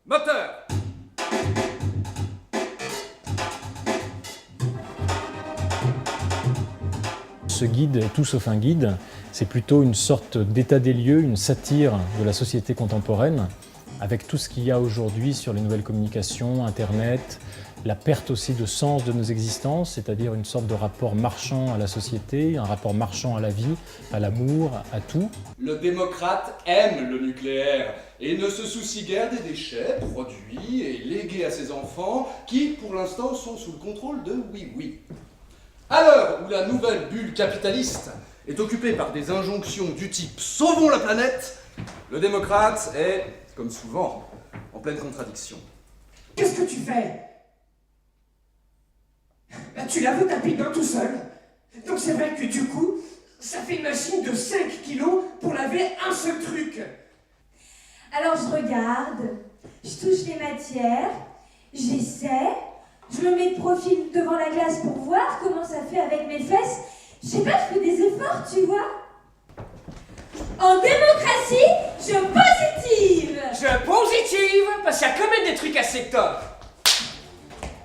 Moteur! Ce guide est tout sauf un guide, c'est plutôt une sorte d'état des lieux, une satire de la société contemporaine, avec tout ce qu'il y a aujourd'hui sur les nouvelles communications, Internet, la perte aussi de sens de nos existences, c'est-à-dire une sorte de rapport marchand à la société, un rapport marchand à la vie, à l'amour, à tout. Le démocrate aime le nucléaire et ne se soucie guère des déchets produits et légués à ses enfants qui, pour l'instant, sont sous le contrôle de oui-oui. À l'heure où la nouvelle bulle capitaliste est occupée par des injonctions du type « sauvons la planète », le démocrate est, comme souvent, en pleine contradiction. Qu'est-ce que tu fais? Bah, tu laves le tapis d'un tout seul. Donc c'est vrai que du coup, ça fait une machine de 5 kilos pour laver un seul truc. Alors je regarde, je touche les matières, j'essaie, je me mets de profil devant la glace pour voir comment ça fait avec mes fesses. Je sais pas, je fais des efforts, tu vois. En démocratie, je positive. Je positive parce qu'il y a quand même des trucs assez top.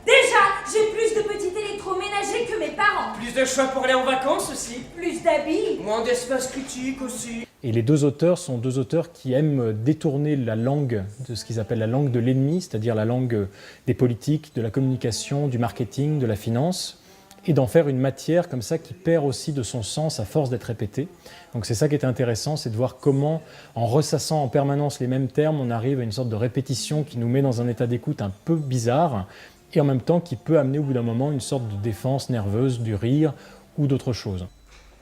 Déjà, j'ai plus de petits électroménagers que mes parents. Plus de choix pour aller en vacances aussi. Plus d'habits. Moins d'espace critique aussi. Et les deux auteurs sont deux auteurs qui aiment détourner la langue de ce qu'ils appellent la langue de l'ennemi, c'est-à-dire la langue des politiques, de la communication, du marketing, de la finance, et d'en faire une matière comme ça qui perd aussi de son sens à force d'être répétée. Donc c'est ça qui est intéressant, c'est de voir comment, en ressassant en permanence les mêmes termes, on arrive à une sorte de répétition qui nous met dans un état d'écoute un peu bizarre, et en même temps qui peut amener au bout d'un moment une sorte de défense nerveuse, du rire ou d'autre chose.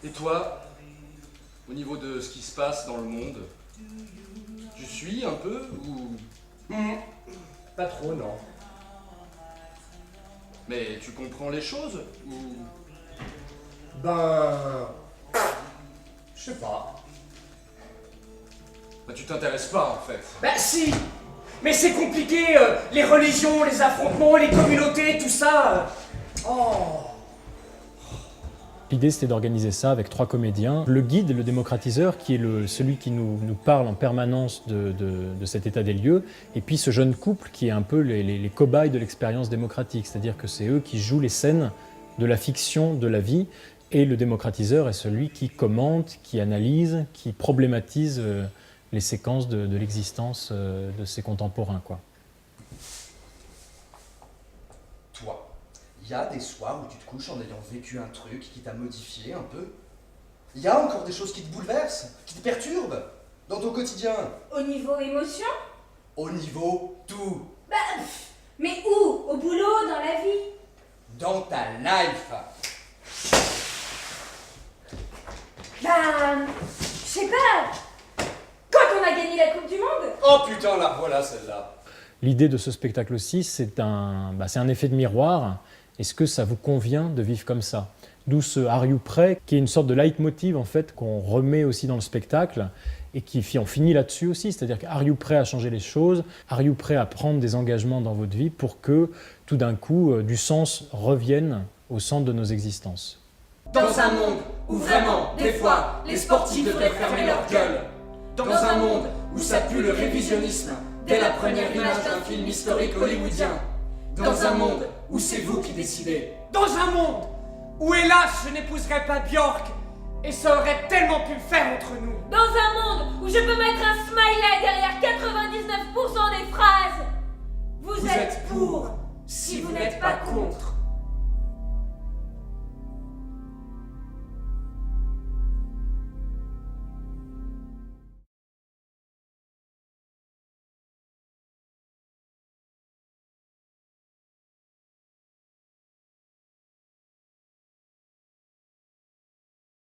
Et toi, au niveau de ce qui se passe dans le monde, tu suis un peu ou... Pas trop, non. Mais tu comprends les choses ou... Je sais pas. Bah, tu t'intéresses pas en fait. Bah si. Mais c'est compliqué, les religions, les affrontements, les communautés, tout ça. Oh. L'idée, c'était d'organiser ça avec 3 comédiens. Le guide, le démocratiseur, qui est celui qui nous parle en permanence de cet état des lieux, et puis ce jeune couple qui est un peu les cobayes de l'expérience démocratique, c'est-à-dire que c'est eux qui jouent les scènes de la fiction de la vie, et le démocratiseur est celui qui commente, qui analyse, qui problématise les séquences de l'existence de ses contemporains, quoi. Toi, il y a des soirs où tu te couches en ayant vécu un truc qui t'a modifié un peu. Il y a encore des choses qui te bouleversent, qui te perturbent dans ton quotidien. Au niveau émotion? Au niveau tout. Mais où? Au boulot, dans la vie? Dans ta life. Je sais pas. Quand on a gagné la Coupe du Monde? Oh putain, la voilà celle-là. L'idée de ce spectacle aussi, c'est un effet de miroir. Est-ce que ça vous convient de vivre comme ça? D'où ce Are You Prêt, qui est une sorte de leitmotiv en fait, qu'on remet aussi dans le spectacle et on finit là-dessus aussi. C'est-à-dire que Are You prêt à changer les choses? Are You prêt à prendre des engagements dans votre vie pour que tout d'un coup, du sens revienne au centre de nos existences? Dans un monde où vraiment, des fois, les sportifs devraient fermer leur gueule. Dans un monde où ça pue le révisionnisme dès la première image d'un film historique hollywoodien. Dans un monde où c'est vous qui décidez. Dans un monde où, hélas, je n'épouserai pas Björk et ça aurait tellement pu le faire entre nous. Dans un monde où je peux mettre un smiley derrière 99% des phrases